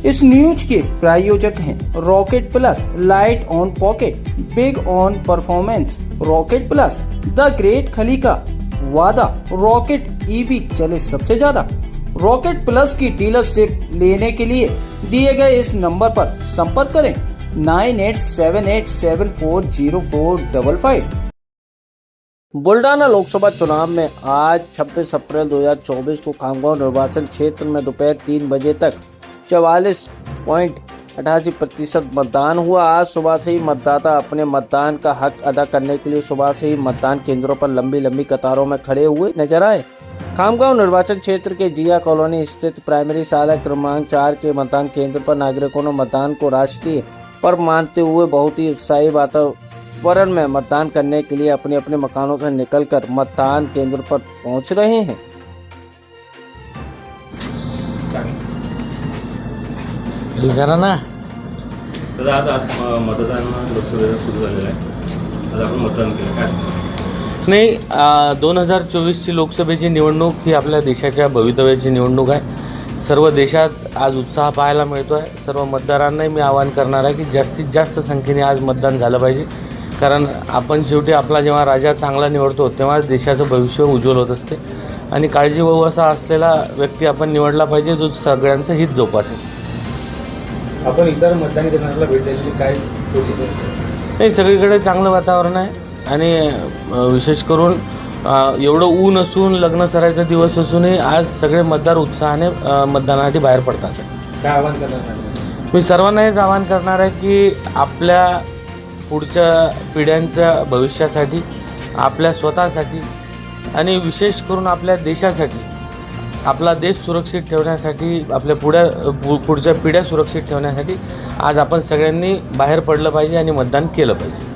इस news के प्रायोजक हैं rocket plus, light on pocket, big on performance. Rocket plus, the great खली का वादा, रॉकेट ईवी चले सबसे ज्यादा। रॉकेट प्लस की डीलरशिप लेने के लिए दिए गए इस नंबर पर संपर्क करें 9878740455। बुल्डाना लोकसभा चुनाव में आज 26 अप्रैल 2024 को खामगांव निर्वाचन क्षेत्र में दोपहर 3 बजे तक 44.88% मतदान हुआ। आज सुबह से ही मतदाता अपने मतदान का हक अदा करने के लिए सुबह से ही मतदान केंद्रों पर लंबी लंबी कतारों में खड़े हुए नजर आए। खामगांव निर्वाचन क्षेत्र के जिया कॉलोनी स्थित प्राइमरी शाला क्रमांक 4 के मतदान केंद्र पर नागरिकों ने मतदान को राष्ट्रीय पर्व मानते हुए बहुत ही उत्साही वातावरण में मतदान करने के लिए अपने अपने मकानों से निकलकर मतदान केंद्र पर पहुंच रहे हैं। जरा ना आता मतदान लोकसभेला सुरू झालेलं आहे। आज आपण मतदान केलं काय? नाही, 2024ची लोकसभेची निवडणूक ही आपल्या देशाच्या भवितव्याची निवडणूक आहे। सर्व देशात आज उत्साह पाहायला मिळतो आहे। सर्व मतदारांनाही मी आवाहन करणार आहे की जास्तीत जास्त संख्येने आज मतदान झालं पाहिजे, कारण आपण शेवटी आपला जेव्हा राजा चांगला निवडतो तेव्हा देशाचं भविष्य उज्ज्वल होत असते आणि काळजीवाहू असा असलेला व्यक्ती आपण निवडला पाहिजे जो सगळ्यांचं हित जोपासेल। आपण इतर मतदान केंद्राला भेट दिलेली काय नाही, सगळीकडे चांगलं वातावरण आहे आणि विशेष करून एवढं ऊन असून लग्न सरायचा दिवस असूनही आज सगळे मतदार उत्साहाने मतदानासाठी बाहेर पडतात। काय आवाहन करणार? मी सर्वांना हेच आवाहन करणार आहे की आपल्या पुढच्या पिढ्यांच्या भविष्यासाठी, आपल्या स्वतःसाठी आणि विशेष करून आपल्या देशासाठी, आपला देश सुरक्षित ठेवण्यासाठी, आपल्या पुढच्या पिढ्या सुरक्षित ठेवण्यासाठी आज आपण सगळ्यांनी बाहेर पडलं पाहिजे आणि मतदान केलं पाहिजे।